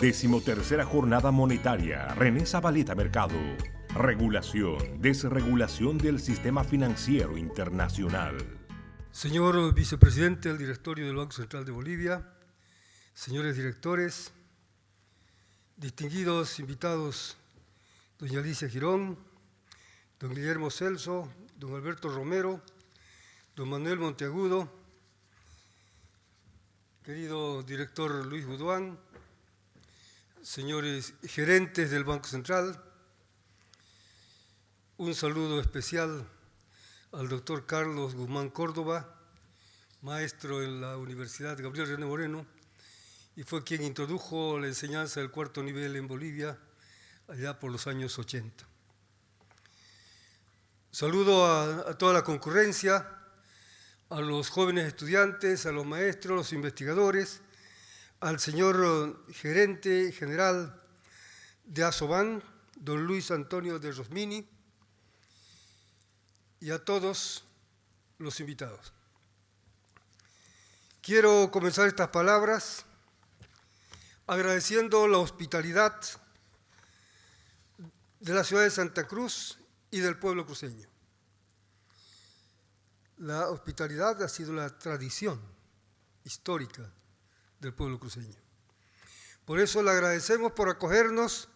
13ª Jornada Monetaria. René Zabaleta Mercado. Regulación, desregulación del sistema financiero internacional. Señor Vicepresidente del Directorio del Banco Central de Bolivia, señores directores, distinguidos invitados, doña Alicia Girón, don Guillermo Celso, don Alberto Romero, don Manuel Monteagudo, querido director Luis Buduán, señores gerentes del Banco Central, un saludo especial al doctor Carlos Guzmán Córdoba, maestro en la Universidad Gabriel René Moreno, y fue quien introdujo la enseñanza del cuarto nivel en Bolivia allá por los años 80. Saludo a toda la concurrencia, a los jóvenes estudiantes, a los maestros, los investigadores, al señor gerente general de Asoban, don Luis Antonio de Rosmini, y a todos los invitados. Quiero comenzar estas palabras agradeciendo la hospitalidad de la ciudad de Santa Cruz y del pueblo cruceño. La hospitalidad ha sido la tradición histórica del pueblo cruceño. Por eso le agradecemos por acogernos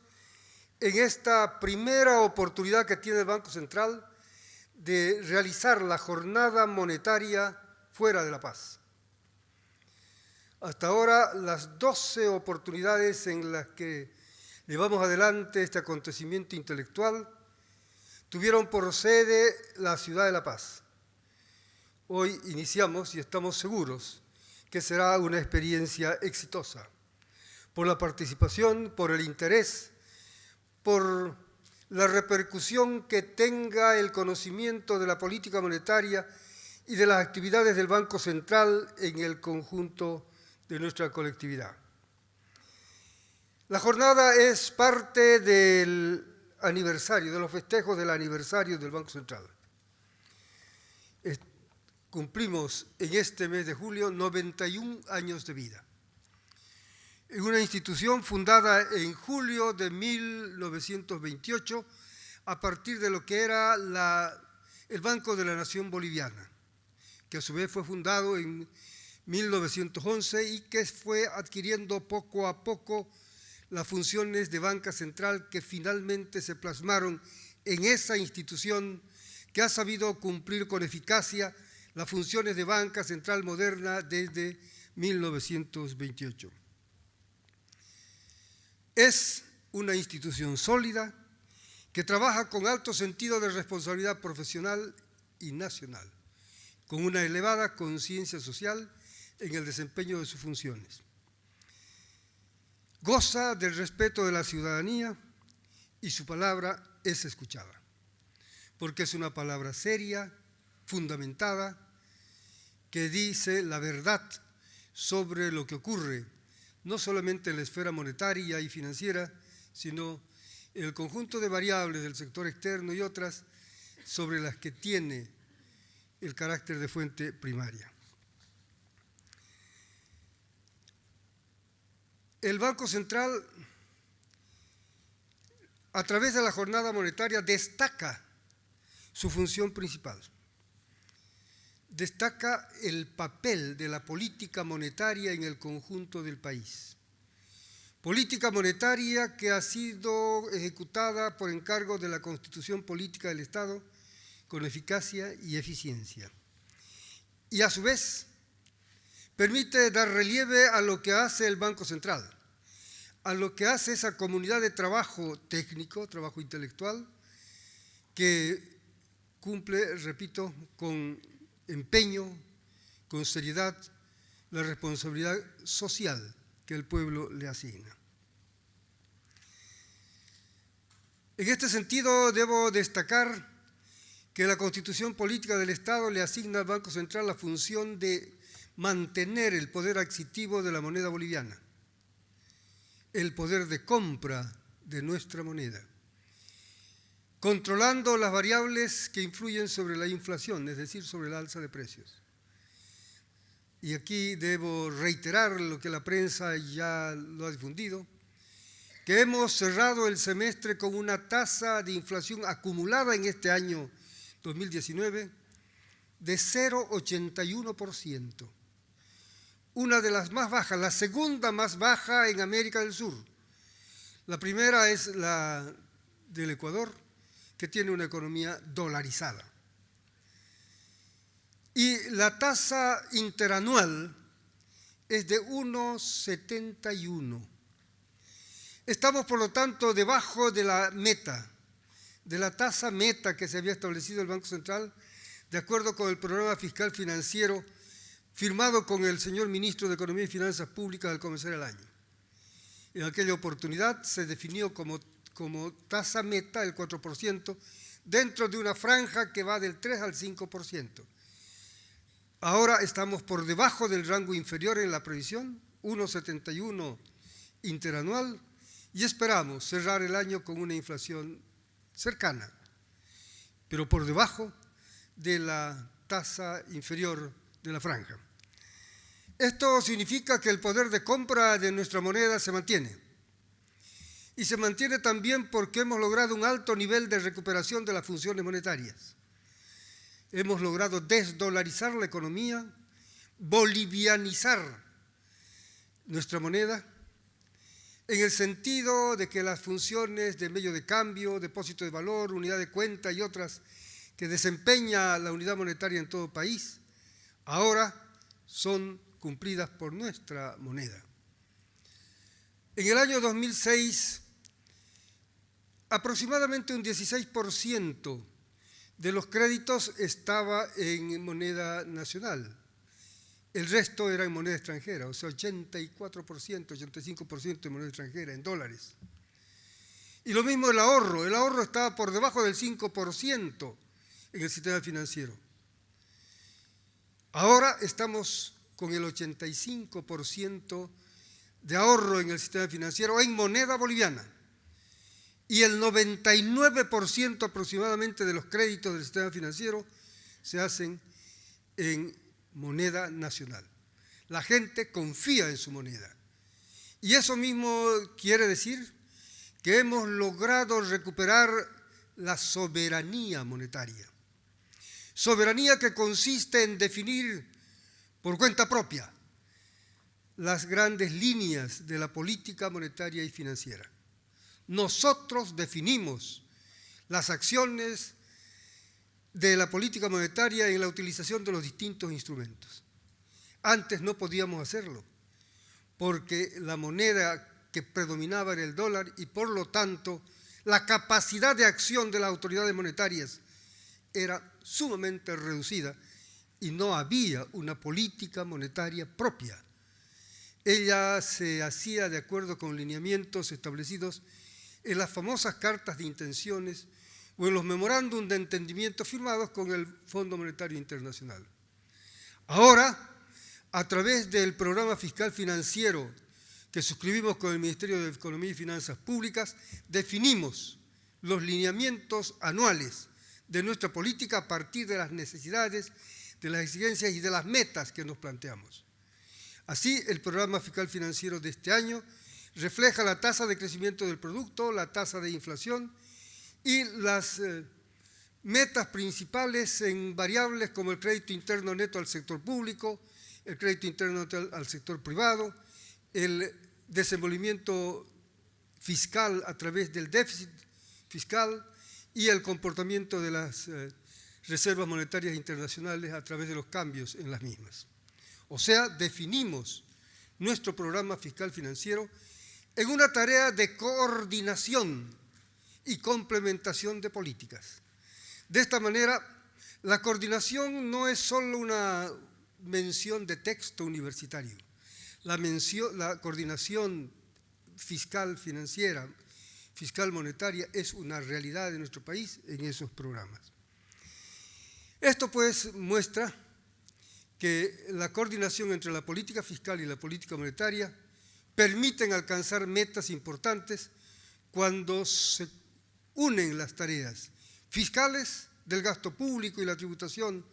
en esta primera oportunidad que tiene el Banco Central de realizar la jornada monetaria fuera de La Paz. Hasta ahora, las 12 oportunidades en las que llevamos adelante este acontecimiento intelectual tuvieron por sede la ciudad de La Paz. Hoy iniciamos y estamos seguros que será una experiencia exitosa por la participación, por el interés, por la repercusión que tenga el conocimiento de la política monetaria y de las actividades del Banco Central en el conjunto de nuestra colectividad. La jornada es parte del aniversario, de los festejos del aniversario del Banco Central. Cumplimos en este mes de julio 91 años de vida. En una institución fundada en julio de 1928 a partir de lo que era el Banco de la Nación Boliviana, que a su vez fue fundado en 1911 y que fue adquiriendo poco a poco las funciones de banca central que finalmente se plasmaron en esa institución que ha sabido cumplir con eficacia las funciones de banca central moderna desde 1928. Es una institución sólida que trabaja con alto sentido de responsabilidad profesional y nacional, con una elevada conciencia social en el desempeño de sus funciones. Goza del respeto de la ciudadanía y su palabra es escuchada, porque es una palabra seria, fundamentada, que dice la verdad sobre lo que ocurre, no solamente en la esfera monetaria y financiera, sino en el conjunto de variables del sector externo y otras sobre las que tiene el carácter de fuente primaria. El Banco Central, a través de la jornada monetaria, destaca su función principal. Destaca el papel de la política monetaria en el conjunto del país. Política monetaria que ha sido ejecutada por encargo de la Constitución Política del Estado con eficacia y eficiencia. Y a su vez permite dar relieve a lo que hace el Banco Central, a lo que hace esa comunidad de trabajo técnico, trabajo intelectual, que cumple, repito, con empeño, con seriedad, la responsabilidad social que el pueblo le asigna. En este sentido, debo destacar que la Constitución Política del Estado le asigna al Banco Central la función de mantener el poder adquisitivo de la moneda boliviana, el poder de compra de nuestra moneda, controlando las variables que influyen sobre la inflación, es decir, sobre el alza de precios. Y aquí debo reiterar lo que la prensa ya lo ha difundido, que hemos cerrado el semestre con una tasa de inflación acumulada en este año 2019 de 0,81%, una de las más bajas, la segunda más baja en América del Sur. La primera es la del Ecuador, que tiene una economía dolarizada. Y la tasa interanual es de 1,71. Estamos, por lo tanto, debajo de la meta, de la tasa meta que se había establecido el Banco Central, de acuerdo con el programa fiscal financiero firmado con el señor ministro de Economía y Finanzas Públicas al comenzar el año. En aquella oportunidad se definió como tasa meta el 4%, dentro de una franja que va del 3 al 5%. Ahora estamos por debajo del rango inferior en la previsión, 1,71 interanual, y esperamos cerrar el año con una inflación cercana, pero por debajo de la tasa inferior de la franja. Esto significa que el poder de compra de nuestra moneda se mantiene. Y se mantiene también porque hemos logrado un alto nivel de recuperación de las funciones monetarias. Hemos logrado desdolarizar la economía, bolivianizar nuestra moneda, en el sentido de que las funciones de medio de cambio, depósito de valor, unidad de cuenta y otras que desempeña la unidad monetaria en todo país, ahora son cumplidas por nuestra moneda. En el año 2006, aproximadamente un 16% de los créditos estaba en moneda nacional. El resto era en moneda extranjera, o sea, 84%, 85% en moneda extranjera, en dólares. Y lo mismo el ahorro estaba por debajo del 5% en el sistema financiero. Ahora estamos con el 85% de ahorro en el sistema financiero en moneda boliviana. Y el 99% aproximadamente de los créditos del sistema financiero se hacen en moneda nacional. La gente confía en su moneda. Y eso mismo quiere decir que hemos logrado recuperar la soberanía monetaria. Soberanía que consiste en definir por cuenta propia las grandes líneas de la política monetaria y financiera. Nosotros definimos las acciones de la política monetaria en la utilización de los distintos instrumentos. Antes no podíamos hacerlo, porque la moneda que predominaba era el dólar y por lo tanto la capacidad de acción de las autoridades monetarias era sumamente reducida y no había una política monetaria propia. Ella se hacía de acuerdo con lineamientos establecidos en las famosas cartas de intenciones o en los memorándum de entendimiento firmados con el Fondo Monetario Internacional. Ahora, a través del programa fiscal financiero que suscribimos con el Ministerio de Economía y Finanzas Públicas, definimos los lineamientos anuales de nuestra política a partir de las necesidades, de las exigencias y de las metas que nos planteamos. Así, el programa fiscal financiero de este año refleja la tasa de crecimiento del producto, la tasa de inflación y las metas principales en variables como el crédito interno neto al sector público, el crédito interno neto al sector privado, el desenvolvimiento fiscal a través del déficit fiscal y el comportamiento de las reservas monetarias internacionales a través de los cambios en las mismas. O sea, definimos nuestro programa fiscal financiero en una tarea de coordinación y complementación de políticas. De esta manera, la coordinación no es solo una mención de texto universitario. La coordinación fiscal financiera, fiscal monetaria, es una realidad de nuestro país en esos programas. Esto pues muestra que la coordinación entre la política fiscal y la política monetaria permiten alcanzar metas importantes cuando se unen las tareas fiscales del gasto público y la tributación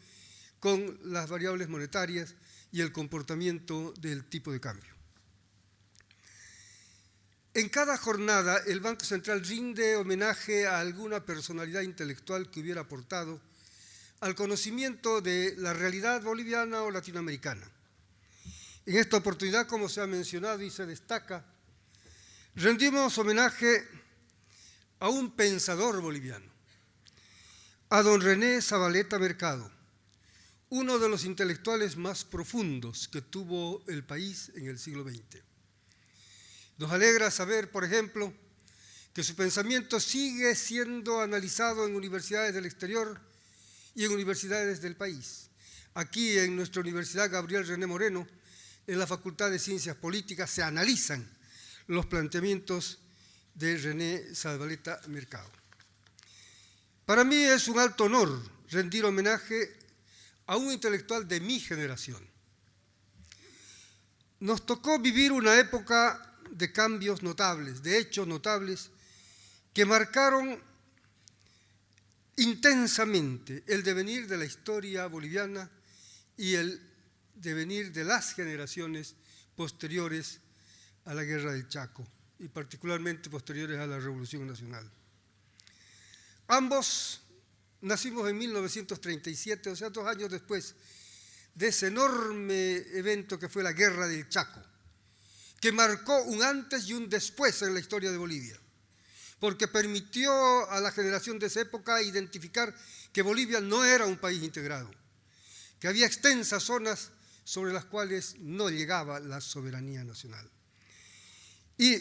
con las variables monetarias y el comportamiento del tipo de cambio. En cada jornada, el Banco Central rinde homenaje a alguna personalidad intelectual que hubiera aportado al conocimiento de la realidad boliviana o latinoamericana. En esta oportunidad, como se ha mencionado y se destaca, rendimos homenaje a un pensador boliviano, a don René Zavaleta Mercado, uno de los intelectuales más profundos que tuvo el país en el siglo XX. Nos alegra saber, por ejemplo, que su pensamiento sigue siendo analizado en universidades del exterior y en universidades del país. Aquí, en nuestra Universidad Gabriel René Moreno, en la Facultad de Ciencias Políticas, se analizan los planteamientos de René Zavaleta Mercado. Para mí es un alto honor rendir homenaje a un intelectual de mi generación. Nos tocó vivir una época de cambios notables, de hechos notables, que marcaron intensamente el devenir de la historia boliviana y el devenir de las generaciones posteriores a la Guerra del Chaco y particularmente posteriores a la Revolución Nacional. Ambos nacimos en 1937, o sea, 2 años después de ese enorme evento que fue la Guerra del Chaco, que marcó un antes y un después en la historia de Bolivia, porque permitió a la generación de esa época identificar que Bolivia no era un país integrado, que había extensas zonas sobre las cuales no llegaba la soberanía nacional. Y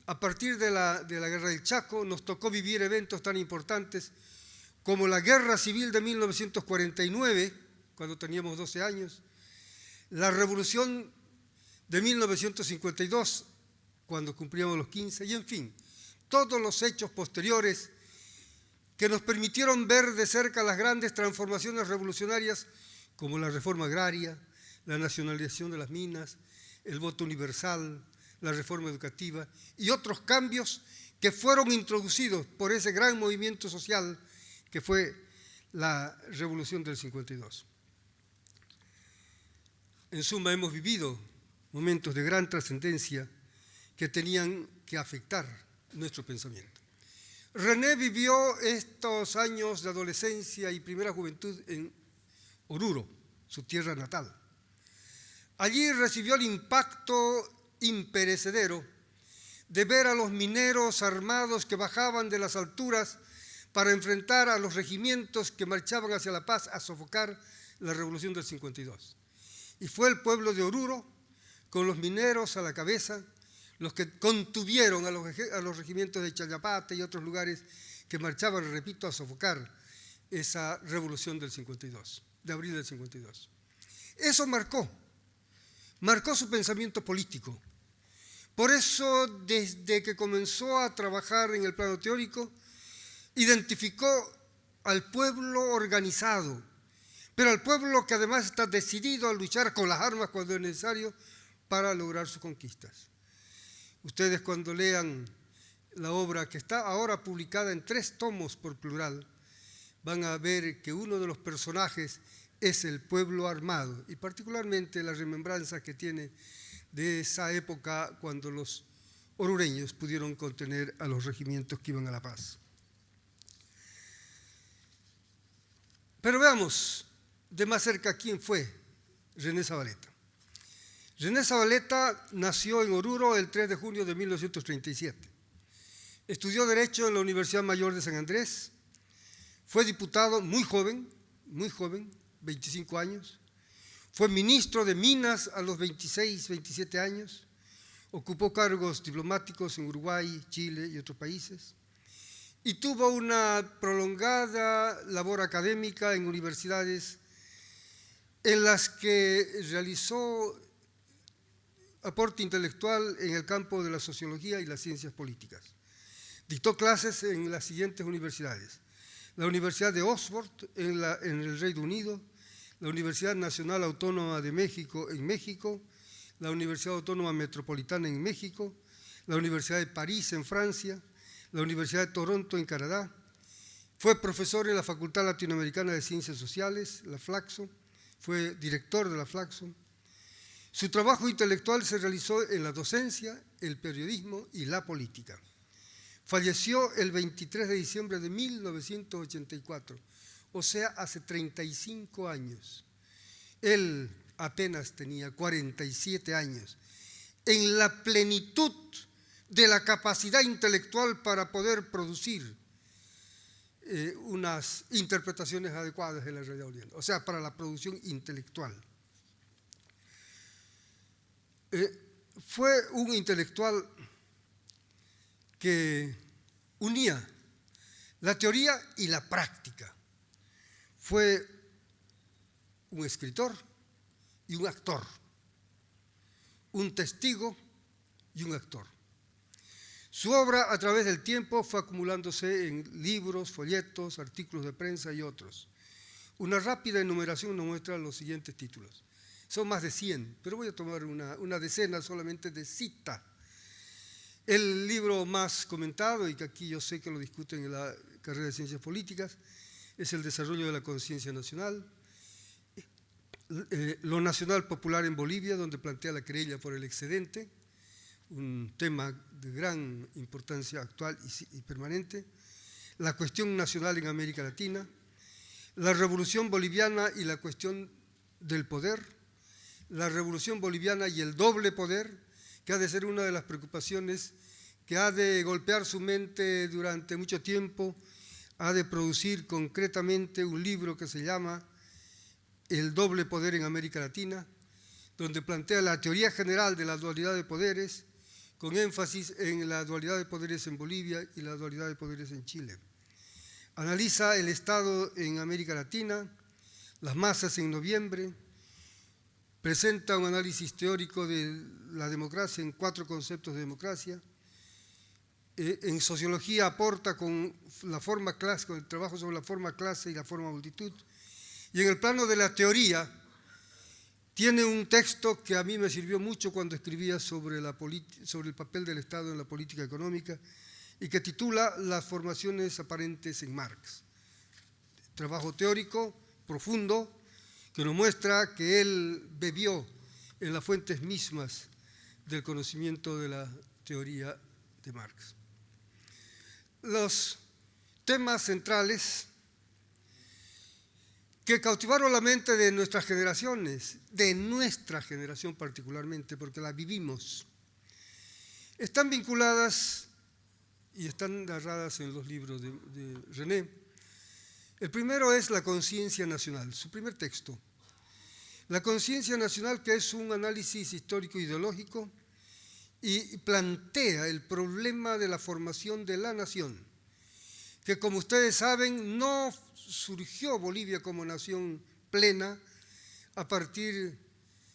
a partir de la Guerra del Chaco nos tocó vivir eventos tan importantes como la Guerra Civil de 1949, cuando teníamos 12 años, la Revolución de 1952, cuando cumplíamos los 15, y en fin, todos los hechos posteriores que nos permitieron ver de cerca las grandes transformaciones revolucionarias como la reforma agraria, la nacionalización de las minas, el voto universal, la reforma educativa y otros cambios que fueron introducidos por ese gran movimiento social que fue la Revolución del 52. En suma, hemos vivido momentos de gran trascendencia que tenían que afectar nuestro pensamiento. René vivió estos años de adolescencia y primera juventud en Oruro, su tierra natal. Allí recibió el impacto imperecedero de ver a los mineros armados que bajaban de las alturas para enfrentar a los regimientos que marchaban hacia La Paz a sofocar la Revolución del 52. Y fue el pueblo de Oruro, con los mineros a la cabeza, los que contuvieron a los regimientos de Chayapata y otros lugares que marchaban, repito, a sofocar esa revolución del 52, de abril del 52. Eso marcó su pensamiento político. Por eso, desde que comenzó a trabajar en el plano teórico, identificó al pueblo organizado, pero al pueblo que además está decidido a luchar con las armas cuando es necesario para lograr sus conquistas. Ustedes, cuando lean la obra que está ahora publicada en 3 tomos por plural, van a ver que uno de los personajes es el pueblo armado y particularmente la remembranza que tiene de esa época cuando los orureños pudieron contener a los regimientos que iban a La Paz. Pero veamos de más cerca quién fue René Zavaleta. René Zavaleta nació en Oruro el 3 de junio de 1937. Estudió Derecho en la Universidad Mayor de San Andrés. Fue diputado muy joven, 25 años. Fue ministro de Minas a los 26, 27 años. Ocupó cargos diplomáticos en Uruguay, Chile y otros países. Y tuvo una prolongada labor académica en universidades en las que realizó aporte intelectual en el campo de la sociología y las ciencias políticas. Dictó clases en las siguientes universidades: la Universidad de Oxford en el Reino Unido, la Universidad Nacional Autónoma de México en México, la Universidad Autónoma Metropolitana en México, la Universidad de París en Francia, la Universidad de Toronto en Canadá. Fue profesor en la Facultad Latinoamericana de Ciencias Sociales, la Flaxo, fue director de la Flaxo. Su trabajo intelectual se realizó en la docencia, el periodismo y la política. Falleció el 23 de diciembre de 1984, o sea, hace 35 años. Él apenas tenía 47 años, en la plenitud de la capacidad intelectual para poder producir unas interpretaciones adecuadas de la realidad oriental, o sea, para la producción intelectual. Fue un intelectual que unía la teoría y la práctica. Fue un escritor y un actor, un testigo y un actor. Su obra a través del tiempo fue acumulándose en libros, folletos, artículos de prensa y otros. Una rápida enumeración nos muestra los siguientes títulos. Son más de 100, pero voy a tomar una decena solamente de cita. El libro más comentado, y que aquí yo sé que lo discuten en la carrera de Ciencias Políticas, es El desarrollo de la conciencia nacional. Lo nacional popular en Bolivia, donde plantea la querella por el excedente, un tema de gran importancia actual y permanente. La cuestión nacional en América Latina, la revolución boliviana y la cuestión del poder, la revolución boliviana y el doble poder, que ha de ser una de las preocupaciones que ha de golpear su mente durante mucho tiempo. Ha de producir concretamente un libro que se llama El doble poder en América Latina, donde plantea la teoría general de la dualidad de poderes, con énfasis en la dualidad de poderes en Bolivia y la dualidad de poderes en Chile. Analiza el Estado en América Latina, las masas en noviembre, presenta un análisis teórico de la democracia en 4 conceptos de democracia. En sociología aporta con la forma clase, con el trabajo sobre la forma clase y la forma multitud. Y en el plano de la teoría, tiene un texto que a mí me sirvió mucho cuando escribía sobre el papel del Estado en la política económica y que titula Las formaciones aparentes en Marx. Trabajo teórico profundo que nos muestra que él bebió en las fuentes mismas del conocimiento de la teoría de Marx. Los temas centrales que cautivaron la mente de nuestras generaciones, de nuestra generación particularmente, porque la vivimos, están vinculadas y están narradas en los libros de René. El primero es La conciencia nacional, su primer texto. La conciencia nacional, que es un análisis histórico-ideológico y plantea el problema de la formación de la nación, que como ustedes saben no surgió Bolivia como nación plena a partir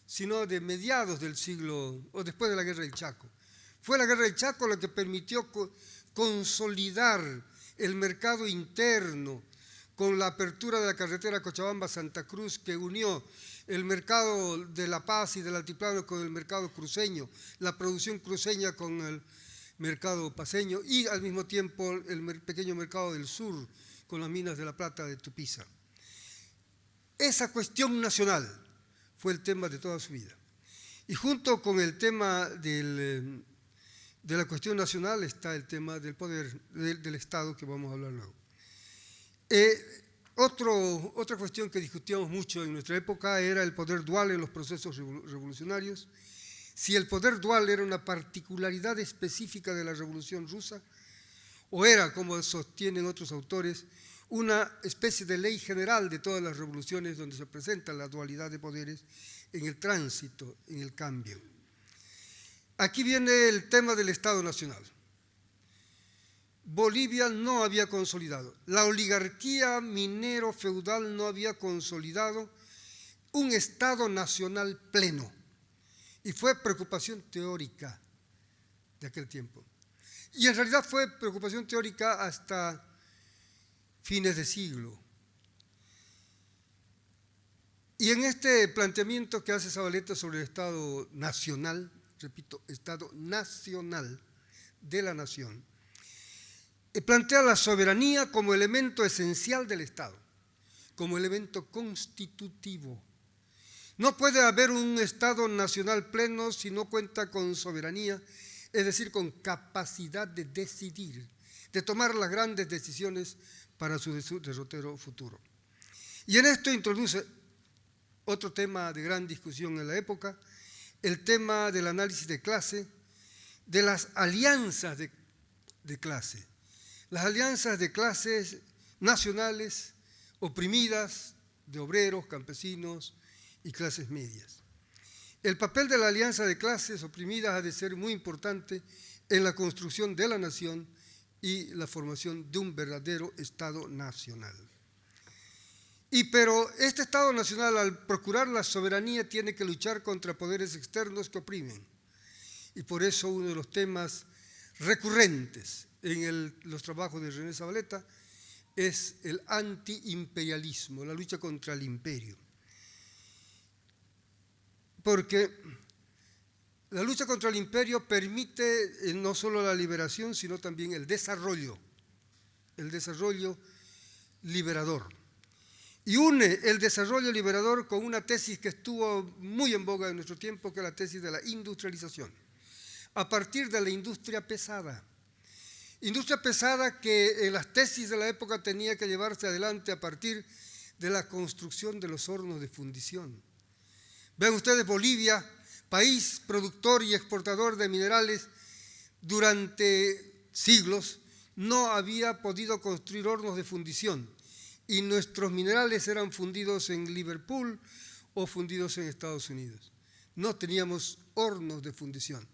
sino de mediados del siglo o después de la Guerra del Chaco. Fue la Guerra del Chaco la que permitió consolidar el mercado interno con la apertura de la carretera Cochabamba-Santa Cruz, que unió el mercado de La Paz y del altiplano con el mercado cruceño, la producción cruceña con el mercado paceño y al mismo tiempo el pequeño mercado del sur con las minas de la plata de Tupiza. Esa cuestión nacional fue el tema de toda su vida. Y junto con el tema de la cuestión nacional está el tema del poder del Estado, que vamos a hablar luego. Otra cuestión que discutíamos mucho en nuestra época era el poder dual en los procesos revolucionarios. Si el poder dual era una particularidad específica de la Revolución Rusa o era, como sostienen otros autores, una especie de ley general de todas las revoluciones donde se presenta la dualidad de poderes en el tránsito, en el cambio. Aquí viene el tema del Estado Nacional. Bolivia no había consolidado, la oligarquía minero-feudal no había consolidado un Estado nacional pleno y fue preocupación teórica de aquel tiempo. Y en realidad fue preocupación teórica hasta fines de siglo. Y en este planteamiento que hace Zavaleta sobre el Estado nacional, repito, Estado nacional de la nación, plantea la soberanía como elemento esencial del Estado, como elemento constitutivo. No puede haber un Estado nacional pleno si no cuenta con soberanía, es decir, con capacidad de decidir, de tomar las grandes decisiones para su derrotero futuro. Y en esto introduce otro tema de gran discusión en la época, el tema del análisis de clase, de las alianzas de clase. Las alianzas de clases nacionales oprimidas, de obreros, campesinos y clases medias. El papel de la alianza de clases oprimidas ha de ser muy importante en la construcción de la nación y la formación de un verdadero Estado nacional. Pero este Estado nacional, al procurar la soberanía, tiene que luchar contra poderes externos que oprimen. Y por eso uno de los temas recurrentes en los trabajos de René Zavaleta es el antiimperialismo, la lucha contra el imperio. Porque la lucha contra el imperio permite no solo la liberación, sino también el desarrollo liberador. Y une el desarrollo liberador con una tesis que estuvo muy en boga en nuestro tiempo, que es la tesis de la industrialización, a partir de la industria pesada. Industria pesada que en las tesis de la época tenía que llevarse adelante a partir de la construcción de los hornos de fundición. Vean ustedes, Bolivia, país productor y exportador de minerales, durante siglos no había podido construir hornos de fundición y nuestros minerales eran fundidos en Liverpool o fundidos en Estados Unidos. No teníamos hornos de fundición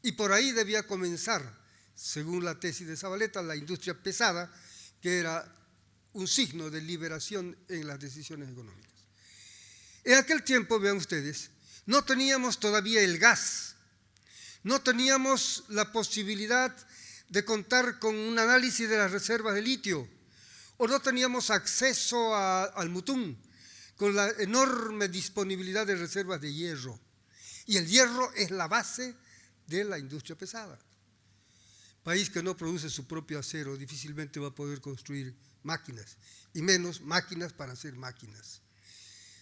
y por ahí debía comenzar, según la tesis de Zavaleta, la industria pesada, que era un signo de liberación en las decisiones económicas. En aquel tiempo, vean ustedes, no teníamos todavía el gas, no teníamos la posibilidad de contar con un análisis de las reservas de litio, o no teníamos acceso al Mutún, con la enorme disponibilidad de reservas de hierro. Y el hierro es la base de la industria pesada. País que no produce su propio acero difícilmente va a poder construir máquinas, y menos máquinas para hacer máquinas.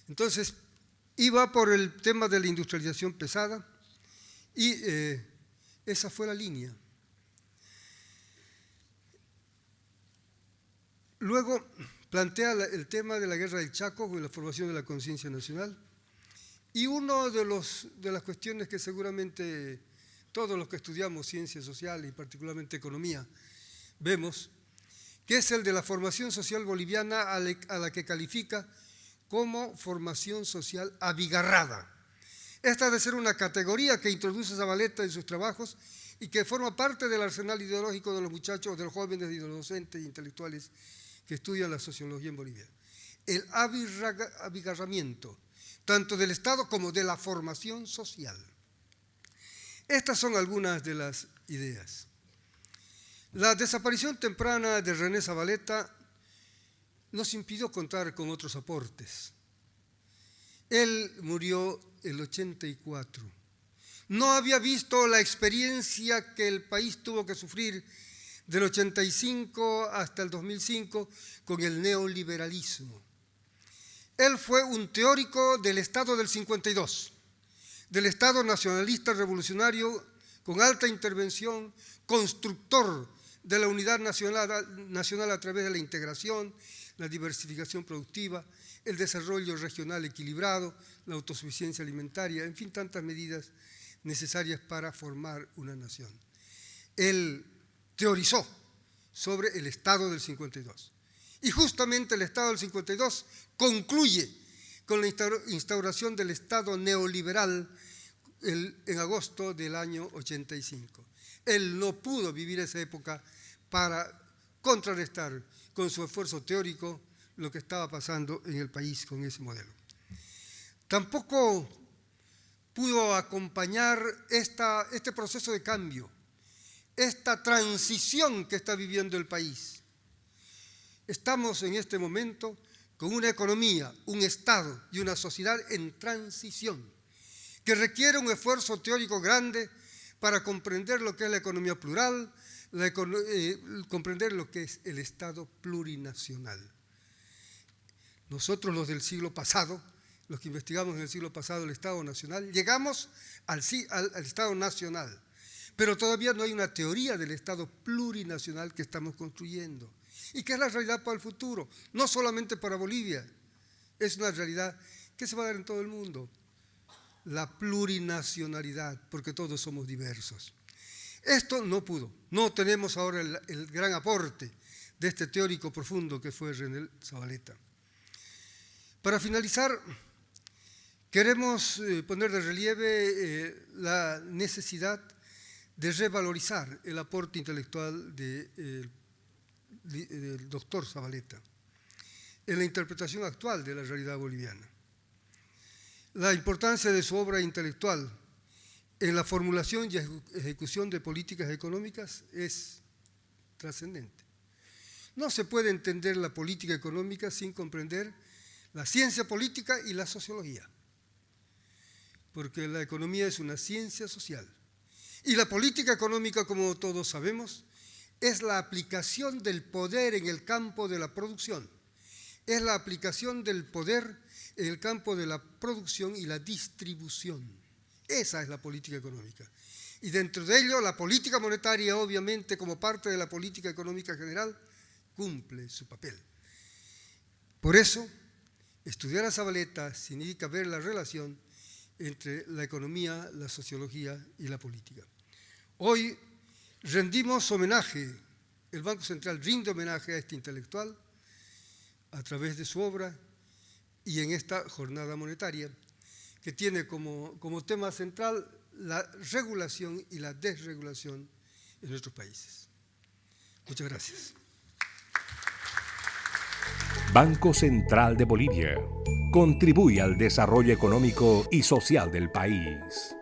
Entonces, iba por el tema de la industrialización pesada y esa fue la línea. Luego plantea el tema de la guerra del Chaco y la formación de la conciencia nacional. Y una de las cuestiones que seguramente todos los que estudiamos ciencias sociales y particularmente economía vemos, que es el de la formación social boliviana a la que califica como formación social abigarrada. Esta ha de ser una categoría que introduce Zavaleta en sus trabajos y que forma parte del arsenal ideológico de los muchachos, de los jóvenes y de los docentes e intelectuales que estudian la sociología en Bolivia. El abigarramiento, tanto del Estado como de la formación social. Estas son algunas de las ideas. La desaparición temprana de René Zavaleta nos impidió contar con otros aportes. Él murió el 84. No había visto la experiencia que el país tuvo que sufrir del 85 hasta el 2005 con el neoliberalismo. Él fue un teórico del Estado del 52, del Estado nacionalista revolucionario con alta intervención, constructor de la unidad nacional a través de la integración, la diversificación productiva, el desarrollo regional equilibrado, la autosuficiencia alimentaria, en fin, tantas medidas necesarias para formar una nación. Él teorizó sobre el Estado del 52. Y justamente el Estado del 52 concluye con la instauración del Estado neoliberal en agosto del año 85. Él no pudo vivir esa época para contrarrestar con su esfuerzo teórico lo que estaba pasando en el país con ese modelo. Tampoco pudo acompañar este proceso de cambio, esta transición que está viviendo el país. Estamos en este momento con una economía, un Estado y una sociedad en transición, que requiere un esfuerzo teórico grande para comprender lo que es la economía plural, comprender lo que es el Estado plurinacional. Nosotros, los del siglo pasado, los que investigamos en el siglo pasado el Estado Nacional, llegamos al Estado Nacional, pero todavía no hay una teoría del Estado plurinacional que estamos construyendo y que es la realidad para el futuro, no solamente para Bolivia, es una realidad que se va a dar en todo el mundo, la plurinacionalidad, porque todos somos diversos. Esto no pudo, no tenemos ahora el gran aporte de este teórico profundo que fue René Zavaleta. Para finalizar, queremos poner de relieve la necesidad de revalorizar el aporte intelectual del doctor Zavaleta en la interpretación actual de la realidad boliviana. La importancia de su obra intelectual en la formulación y ejecución de políticas económicas es trascendente. No se puede entender la política económica sin comprender la ciencia política y la sociología, porque la economía es una ciencia social. Y la política económica, como todos sabemos, es la aplicación del poder en el campo de la producción. Es la aplicación del poder en el campo de la producción y la distribución. Esa es la política económica. Y dentro de ello, la política monetaria, obviamente, como parte de la política económica general, cumple su papel. Por eso, estudiar a Zavaleta significa ver la relación entre la economía, la sociología y la política. Hoy rendimos homenaje, el Banco Central rinde homenaje a este intelectual a través de su obra y en esta jornada monetaria que tiene como tema central la regulación y la desregulación en nuestros países. Muchas gracias. Banco Central de Bolivia contribuye al desarrollo económico y social del país.